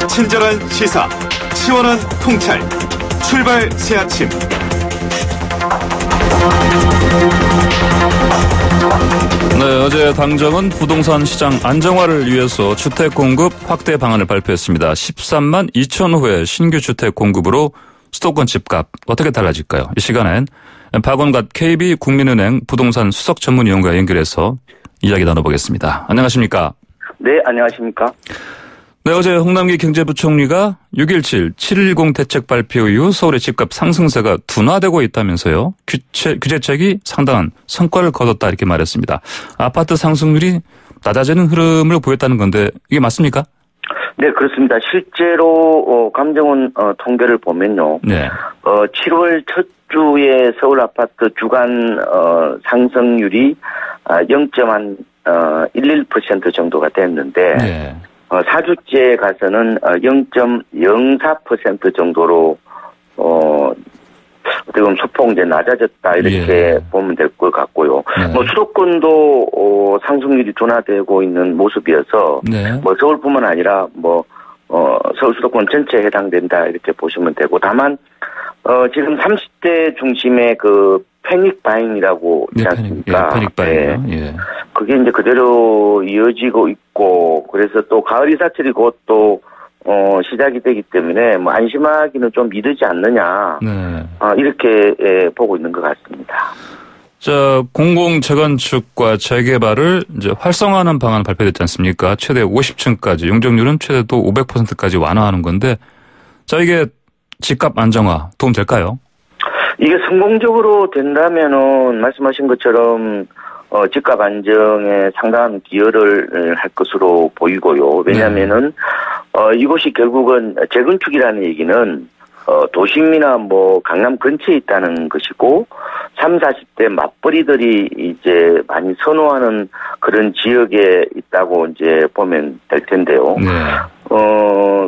친절한 시사, 시원한 통찰, 출발 새 아침. 네, 어제 당정은 부동산 시장 안정화를 위해서 주택 공급 확대 방안을 발표했습니다. 13만 2천 호의 신규 주택 공급으로 수도권 집값 어떻게 달라질까요? 이 시간엔 박원갑 KB국민은행 부동산 수석 전문위원과 연결해서 이야기 나눠보겠습니다. 안녕하십니까? 네, 안녕하십니까? 네, 어제 홍남기 경제부총리가 6.17, 7.10 대책 발표 이후 서울의 집값 상승세가 둔화되고 있다면서요. 규제책이 상당한 성과를 거뒀다 이렇게 말했습니다. 아파트 상승률이 낮아지는 흐름을 보였다는 건데 이게 맞습니까? 네, 그렇습니다. 실제로 감정원 통계를 보면요. 네. 7월 첫 주에 서울 아파트 주간 상승률이 0.11% 정도가 됐는데 네. 4주째 가서는 0.04% 정도로 어떻게 보면 소폭 이제 낮아졌다 이렇게 보면 될 것 같고요. 뭐 수도권도 상승률이 둔화되고 있는 모습이어서 뭐 서울뿐만 아니라 서울 수도권 전체에 해당된다 이렇게 보시면 되고, 다만 지금 30대 중심의 그 패닉 바잉이라고 있지 않습니까? 패닉 바잉. 예. 그게 이제 그대로 이어지고 있고, 그래서 또 가을 이사철이 곧 또 시작이 되기 때문에 뭐 안심하기는 좀 이르지 않느냐. 이렇게 보고 있는 것 같습니다. 자, 공공 재건축과 재개발을 이제 활성화하는 방안 발표됐지 않습니까? 최대 50층까지, 용적률은 최대 또 500%까지 완화하는 건데, 자, 이게 집값 안정화 도움 될까요? 이게 성공적으로 된다면은 말씀하신 것처럼 집값 안정에 상당한 기여를 할 것으로 보이고요. 왜냐하면은 이곳이 결국은 재건축이라는 얘기는 도심이나 뭐 강남 근처에 있다는 것이고 30, 40대 맞벌이들이 이제 많이 선호하는 그런 지역에 있다고 이제 보면 될 텐데요.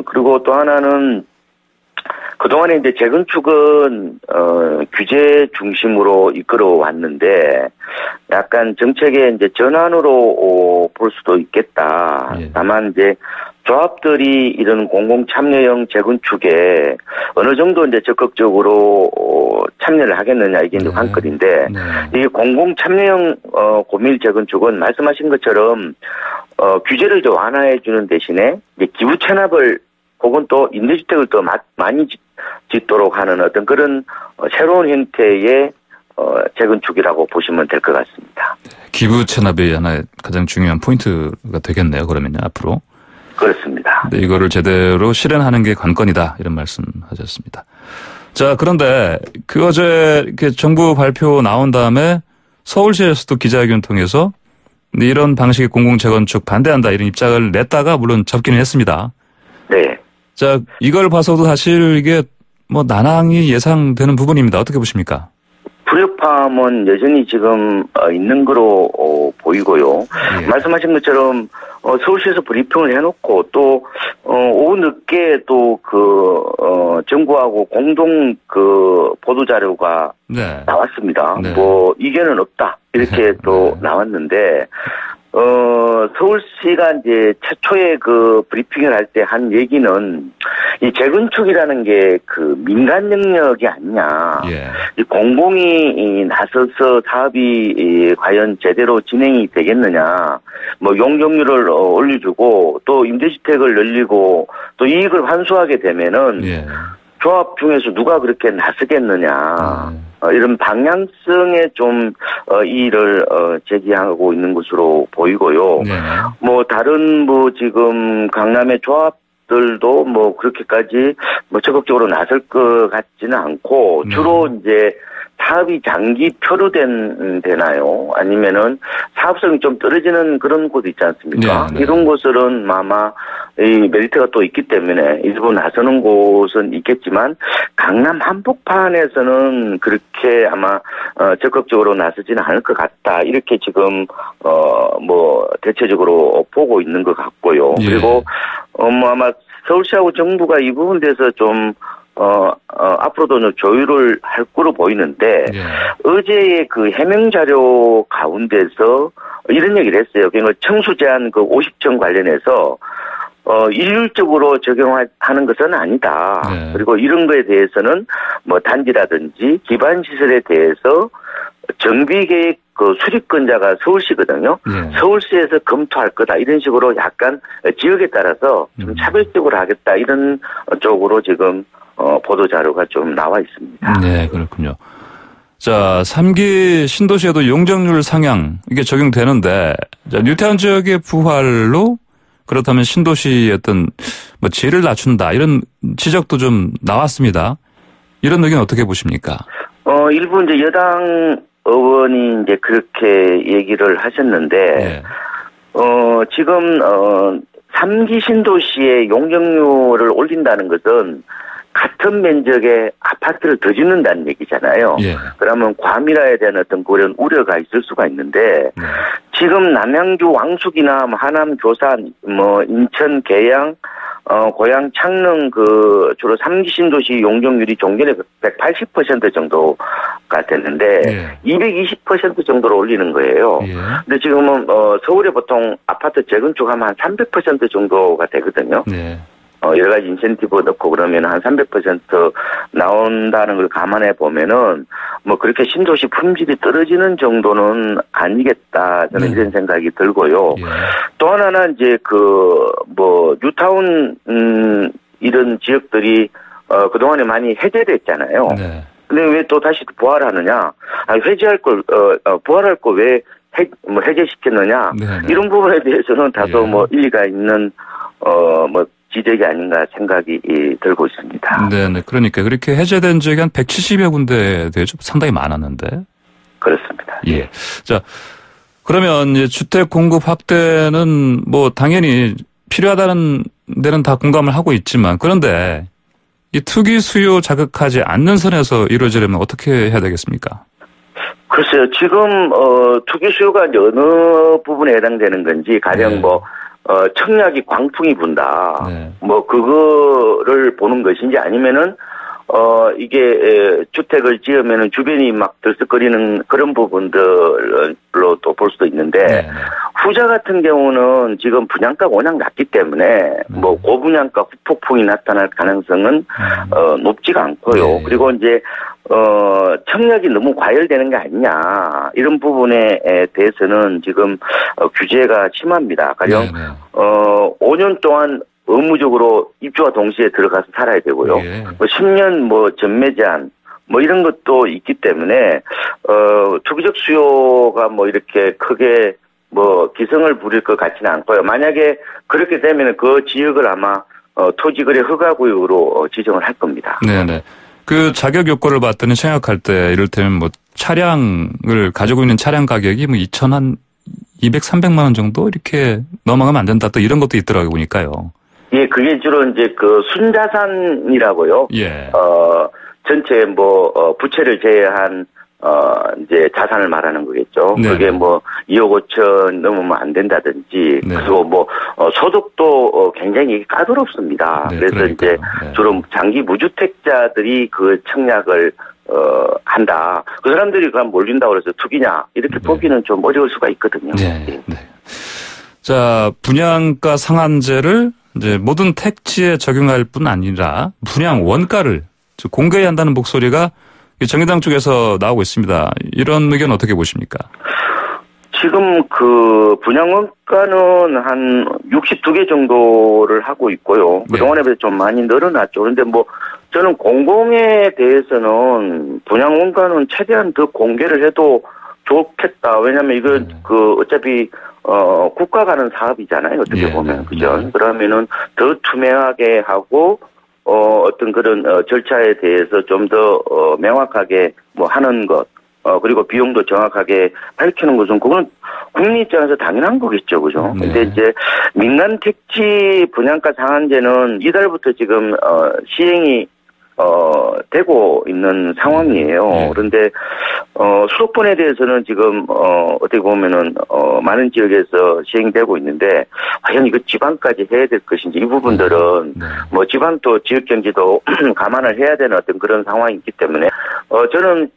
그리고 또 하나는 그동안에 이제 재건축은 규제 중심으로 이끌어 왔는데 약간 정책의 이제 전환으로 볼 수도 있겠다. 다만 이제 조합들이 이런 공공 참여형 재건축에 어느 정도 이제 적극적으로 참여를 하겠느냐 이게 이제 관건인데 이 공공 참여형 고밀 재건축은 말씀하신 것처럼 규제를 좀 완화해 주는 대신에 이제 기부 체납을 혹은 또 임대주택을 더 많이 짓도록 하는 어떤 그런 새로운 형태의 재건축이라고 보시면 될 것 같습니다. 기부 체납이 하나의 가장 중요한 포인트가 되겠네요. 그러면요, 앞으로. 그렇습니다. 네, 이거를 제대로 실현하는 게 관건이다 이런 말씀하셨습니다. 자, 그런데 그 어제 이렇게 정부 발표 나온 다음에 서울시에서도 기자회견을 통해서 이런 방식의 공공 재건축 반대한다 이런 입장을 냈다가 물론 접기는 했습니다. 네. 자, 이걸 봐서도 사실 이게 뭐 난항이 예상되는 부분입니다. 어떻게 보십니까? 불협화음은 여전히 지금 있는 거로 보이고요. 말씀하신 것처럼 서울시에서 브리핑을 해놓고 또 오후 늦게 또 정부하고 공동 보도 자료가 나왔습니다. 뭐 이견은 없다 이렇게 또 나왔는데 서울시가 이제 최초의 브리핑을 할 때 한 얘기는 이 재건축이라는 게 민간 영역이 아니냐. 이 공공이 나서서 사업이 과연 제대로 진행이 되겠느냐. 뭐 용적률을 올려주고 또 임대주택을 늘리고 또 이익을 환수하게 되면은 조합 중에서 누가 그렇게 나서겠느냐. 이런 방향성에 좀 이의를 제기하고 있는 것으로 보이고요. 뭐 다른 지금 강남의 조합들도 뭐 그렇게까지 적극적으로 나설 것 같지는 않고 주로 이제 사업이 장기 표류되나요? 아니면은 사업성이 좀 떨어지는 그런 곳 있지 않습니까? 이런 곳은 아마 이 메리트가 또 있기 때문에 일부 나서는 곳은 있겠지만 강남 한복판에서는 그렇게 아마 적극적으로 나서지는 않을 것 같다. 이렇게 지금 대체적으로 보고 있는 것 같고요. 그리고 아마 서울시하고 정부가 이 부분에 대해서 좀 앞으로도 조율을 할 거로 보이는데, 어제의 해명 자료 가운데서 이런 얘기를 했어요. 그러니까 청수 제한 50층 관련해서, 일률적으로 적용하는 것은 아니다. 네. 그리고 이런 거에 대해서는 뭐 단지라든지 기반 시설에 대해서 정비 계획 그 수립권자가 서울시거든요. 네. 서울시에서 검토할 거다. 이런 식으로 약간 지역에 따라서 좀 차별적으로 하겠다. 이런 쪽으로 지금 보도 자료가 좀 나와 있습니다. 네, 그렇군요. 자, 3기 신도시에도 용적률 상향 이게 적용되는데 자, 뉴타운 지역의 부활로 그렇다면 신도시의 어떤 뭐 질을 낮춘다 이런 지적도 좀 나왔습니다. 이런 의견 어떻게 보십니까? 일부 이제 여당 의원이 이제 그렇게 얘기를 하셨는데, 네. 지금 3기 신도시의 용적률을 올린다는 것은 같은 면적의 아파트를 더 짓는다는 얘기잖아요. 예. 그러면 과밀화에 대한 어떤 그런 우려가 있을 수가 있는데, 네. 지금 남양주 왕숙이나 하남 교산, 인천 계양, 고양 창릉 주로 3기 신도시 용적률이 종전에 180% 정도가 됐는데, 220% 정도로 올리는 거예요. 예. 근데 지금은, 서울에 보통 아파트 재건축하면 한 300% 정도가 되거든요. 네. 여러 가지 인센티브 넣고 그러면 한 300% 나온다는 걸 감안해 보면은 그렇게 신도시 품질이 떨어지는 정도는 아니겠다. 저는 네. 이런 생각이 들고요. 예. 또 하나는 이제 뉴타운, 이런 지역들이, 그동안에 많이 해제됐잖아요. 네. 근데 왜 또 다시 부활하느냐? 부활할 거 왜 해제시켰느냐? 네, 네. 이런 부분에 대해서는 다소 예. 일리가 있는, 지적이 아닌가 생각이 들고 있습니다. 네. 그러니까 그렇게 해제된 지역이 한 170여 군데 되죠. 상당히 많았는데. 그렇습니다. 예. 자, 그러면 이제 주택 공급 확대는 당연히 필요하다는 데는 다 공감을 하고 있지만 그런데 이 투기 수요 자극하지 않는 선에서 이루어지려면 어떻게 해야 되겠습니까? 글쎄요. 지금 투기 수요가 이제 어느 부분에 해당되는 건지 가령 네. 청약이 광풍이 분다. 네. 그거를 보는 것인지 아니면은 이게 주택을 지으면은 주변이 막 들썩거리는 그런 부분들로 또 볼 수도 있는데 네. 후자 같은 경우는 지금 분양가가 워낙 낮기 때문에 고분양가 후폭풍이 나타날 가능성은 높지가 않고요. 네. 그리고 이제 청약이 너무 과열되는 게 아니냐 이런 부분에 대해서는 지금 규제가 심합니다. 가령 네. 5년 동안 의무적으로 입주와 동시에 들어가서 살아야 되고요. 예. 10년 전매 제한 이런 것도 있기 때문에 투기적 수요가 이렇게 크게 기승을 부릴 것 같지는 않고요. 만약에 그렇게 되면 그 지역을 아마 토지거래 허가구역으로 지정을 할 겁니다. 네네. 그 자격 요건을 봤더니 청약할 때 이를테면 차량을 가지고 있는 차량 가격이 200, 300만 원 정도 이렇게 넘어가면 안 된다. 또 이런 것도 있더라고요. 보니까요. 예, 그게 주로 이제 순자산이라고요. 예. 전체 부채를 제외한 이제 자산을 말하는 거겠죠. 네. 그게 2억 5천 넘으면 안 된다든지. 네. 그리고 소득도 굉장히 까다롭습니다. 네, 그래서 그러니까요. 이제 네. 주로 장기 무주택자들이 그 청약을 한다. 그 사람들이 그럼 몰린다고 해서 투기냐 이렇게 보기는 좀 어려울 수가 있거든요. 네. 네. 자, 분양가 상한제를 이제 모든 택지에 적용할 뿐 아니라 분양 원가를 공개해야 한다는 목소리가 정의당 쪽에서 나오고 있습니다. 이런 의견 어떻게 보십니까? 지금 분양 원가는 한 62개 정도를 하고 있고요. 그동안에 비해서 좀 많이 늘어났죠. 그런데 저는 공공에 대해서는 분양 원가는 최대한 더 공개를 해도 좋겠다. 왜냐면 이거 어차피 국가가 하는 사업이잖아요. 어떻게 보면. 그죠? 그러면은 더 투명하게 하고 어떤 그런 절차에 대해서 좀 더 명확하게 하는 것 그리고 비용도 정확하게 밝히는 것은 그건 국민 입장에서 당연한 거겠죠. 그죠? 네. 근데 이제 민간 택지 분양가 상한제는 이달부터 지금 시행이 되고 있는 상황이에요. 네. 그런데 수도권에 대해서는 지금 어떻게 보면은 많은 지역에서 시행되고 있는데 과연 이거 지방까지 해야 될 것인지 이 부분들은 네. 뭐 지방도 지역 경제도 감안을 해야 되는 어떤 그런 상황이 있기 때문에 저는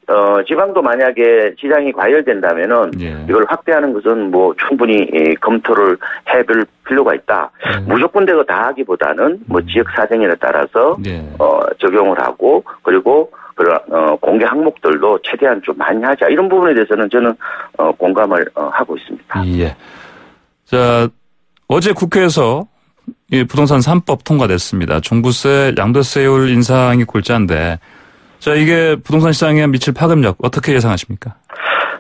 지방도 만약에 시장이 과열된다면은 예. 이걸 확대하는 것은 뭐 충분히 검토를 해볼 필요가 있다. 무조건 되고 다 하기보다는 뭐 지역 사정에 따라서 예. 적용을 하고 그리고 그런 공개 항목들도 최대한 좀 많이 하자. 이런 부분에 대해서는 저는 공감을 하고 있습니다. 예. 자, 어제 국회에서 이 부동산 3법 통과됐습니다. 종부세, 양도세율 인상이 골자인데, 자, 이게 부동산 시장에 미칠 파급력 어떻게 예상하십니까?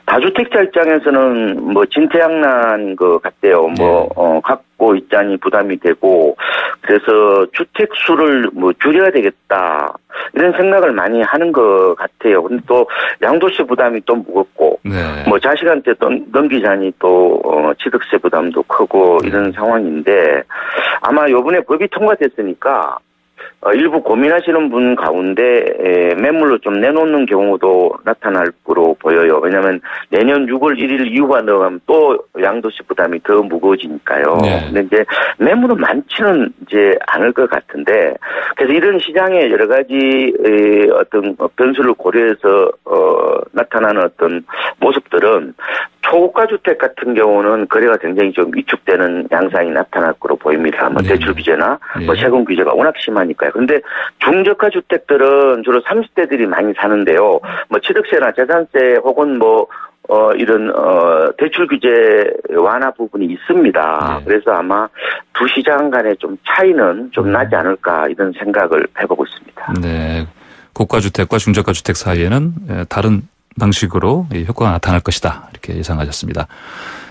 다주택자 입장에서는 뭐 진퇴양난 것 같아요. 뭐 갖고 있자니 부담이 되고 그래서 주택 수를 뭐 줄여야 되겠다 이런 생각을 많이 하는 것 같아요. 근데 또 양도세 부담이 또 무겁고 네. 뭐 자식한테 또 넘기자니 또 취득세 부담도 크고 이런 상황인데 아마 이번에 법이 통과됐으니까. 일부 고민하시는 분 가운데 매물로 좀 내놓는 경우도 나타날 거로 보여요. 왜냐하면 내년 6월 1일 이후가 넘어가면 또 양도세 부담이 더 무거워지니까요. 네. 근데 이제 매물은 많지는 이제 않을 것 같은데 그래서 이런 시장에 여러 가지 어떤 변수를 고려해서 나타나는 어떤 모습들은 초고가 주택 같은 경우는 거래가 굉장히 좀 위축되는 양상이 나타날 거로 보입니다. 뭐 네. 대출 규제나 네. 뭐 세금 규제가 워낙 심하니까요. 그런데 중저가 주택들은 주로 30대들이 많이 사는데요. 뭐 취득세나 재산세 혹은 뭐 이런 대출 규제 완화 부분이 있습니다. 네. 그래서 아마 두 시장 간의 좀 차이는 좀 나지 않을까 이런 생각을 해보고 있습니다. 네. 고가 주택과 중저가 주택 사이에는 다른 방식으로 이 효과가 나타날 것이다. 이렇게 예상하셨습니다.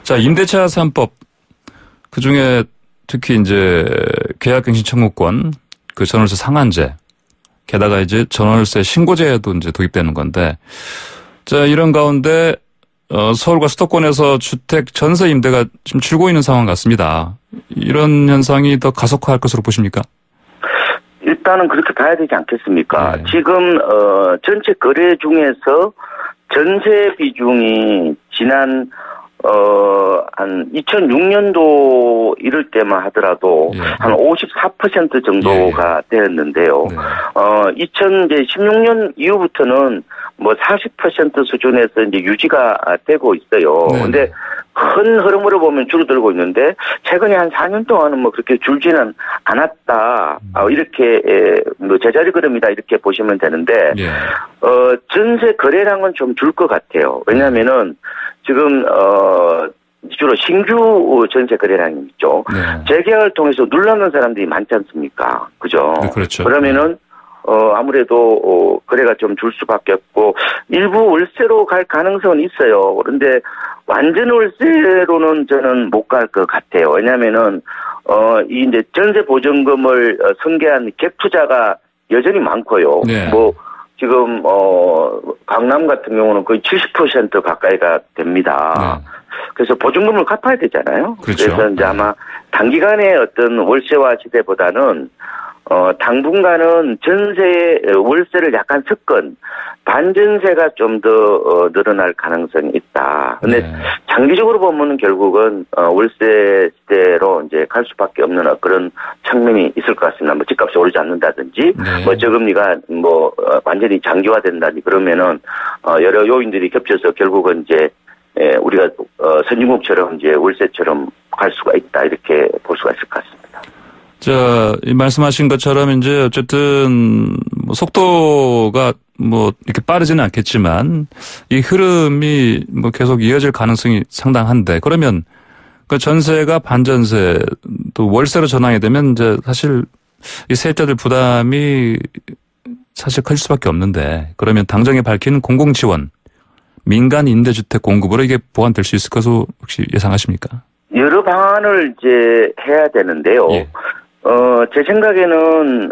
자, 임대차 3법. 그 중에 특히 이제 계약갱신 청구권, 그 전월세 상한제, 게다가 이제 전월세 신고제도 이제 도입되는 건데, 자, 이런 가운데, 서울과 수도권에서 주택 전세 임대가 지금 줄고 있는 상황 같습니다. 이런 현상이 더 가속화할 것으로 보십니까? 일단은 그렇게 봐야 되지 않겠습니까? 네. 지금 전체 거래 중에서 전세 비중이 지난 한 2006년도 이럴 때만 하더라도 예. 한 54% 정도가 되었는데요. 네. 2016년 이후부터는 뭐 40% 수준에서 이제 유지가 되고 있어요. 네. 근데 큰 흐름으로 보면 줄어들고 있는데 최근에 한 4년 동안은 뭐 그렇게 줄지는 않았다. 이렇게 뭐 제자리 걸음이다 이렇게 보시면 되는데 예. 전세 거래량은 좀 줄 것 같아요. 왜냐하면은 지금 주로 신규 전세 거래량이 있죠. 네. 재계약을 통해서 눌러놓은 사람들이 많지 않습니까? 그죠? 네, 그렇죠. 그러면은 아무래도 거래가 좀 줄 수밖에 없고 일부 월세로 갈 가능성은 있어요. 그런데 완전 월세로는 저는 못 갈 것 같아요. 왜냐하면은 이 이제 전세 보증금을 승계한 갭 투자가 여전히 많고요. 네. 뭐 지금 강남 같은 경우는 거의 70% 가까이가 됩니다. 네. 그래서 보증금을 갚아야 되잖아요. 그렇죠. 그래서 이제 아마 단기간의 어떤 월세화 시대보다는 당분간은 전세 월세를 약간 섞은 반전세가 좀 더 늘어날 가능성이 있다. 근데 네. 장기적으로 보면은 결국은 월세 시대로 이제 갈 수밖에 없는 그런 측면이 있을 것 같습니다. 뭐 집값이 오르지 않는다든지, 네. 뭐 저금리가 뭐 완전히 장기화된다든지 그러면은 여러 요인들이 겹쳐서 결국은 이제 우리가 선진국처럼 이제 월세처럼 갈 수가 있다 이렇게 볼 수가 있을 것 같습니다. 자, 이 말씀하신 것처럼 이제 어쨌든 뭐 속도가 뭐 이렇게 빠르지는 않겠지만 이 흐름이 뭐 계속 이어질 가능성이 상당한데 그러면 그 전세가 반전세 또 월세로 전환이 되면 이제 사실 이 세입자들 부담이 사실 클 수밖에 없는데 그러면 당정에 밝힌 공공지원 민간 임대주택 공급으로 이게 보완될 수 있을 것으로 혹시 예상하십니까? 여러 방안을 이제 해야 되는데요. 예. 제 생각에는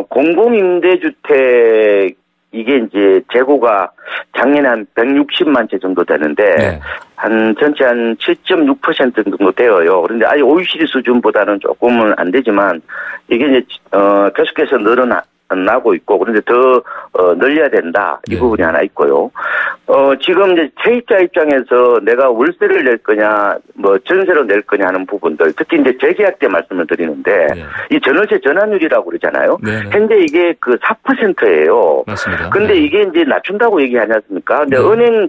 공공임대주택 이게 이제 재고가 작년에 한 160만 채 정도 되는데 네. 한 전체 한 7.6% 정도 되어요. 그런데 아예 OECD 수준보다는 조금은 안 되지만 이게 이제 계속해서 나고 있고 그런데 더 늘려야 된다. 이 네. 부분이 하나 있고요. 지금 이제 세입자 입장에서 내가 월세를 낼 거냐, 뭐 전세로 낼 거냐 하는 부분들, 특히 이제 재계약 때 말씀을 드리는데 네. 이 전월세 전환율이라고 그러잖아요. 네, 네. 현재 이게 그 4%예요. 맞습니다. 근데 네. 이게 이제 낮춘다고 얘기하지 않습니까? 근데 네. 은행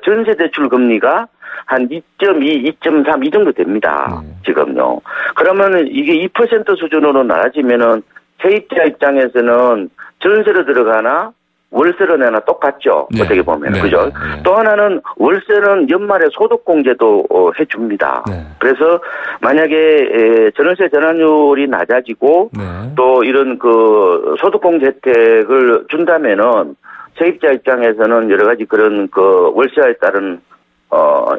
전세 대출 금리가 한 2.2, 2.3 이 정도 됩니다. 지금요. 그러면은 이게 2% 수준으로 낮아지면은 세입자 입장에서는 전세로 들어가나 월세로 내나 똑같죠. 네. 어떻게 보면. 네. 그죠? 네. 또 하나는 월세는 연말에 소득공제도 해줍니다. 네. 그래서 만약에 전월세 전환율이 낮아지고 네. 또 이런 그 소득공제 혜택을 준다면은 세입자 입장에서는 여러 가지 그런 그 월세에 따른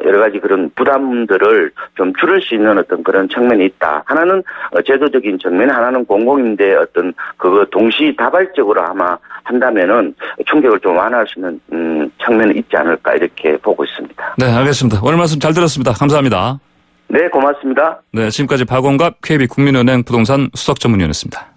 여러 가지 그런 부담들을 좀 줄일 수 있는 어떤 그런 측면이 있다. 하나는 제도적인 측면, 하나는 공공임대 어떤 그거 동시다발적으로 아마 한다면은 충격을 좀 완화할 수 있는 측면이 있지 않을까 이렇게 보고 있습니다. 네, 알겠습니다. 오늘 말씀 잘 들었습니다. 감사합니다. 네, 고맙습니다. 네, 지금까지 박원갑 KB 국민은행 부동산 수석 전문위원이었습니다.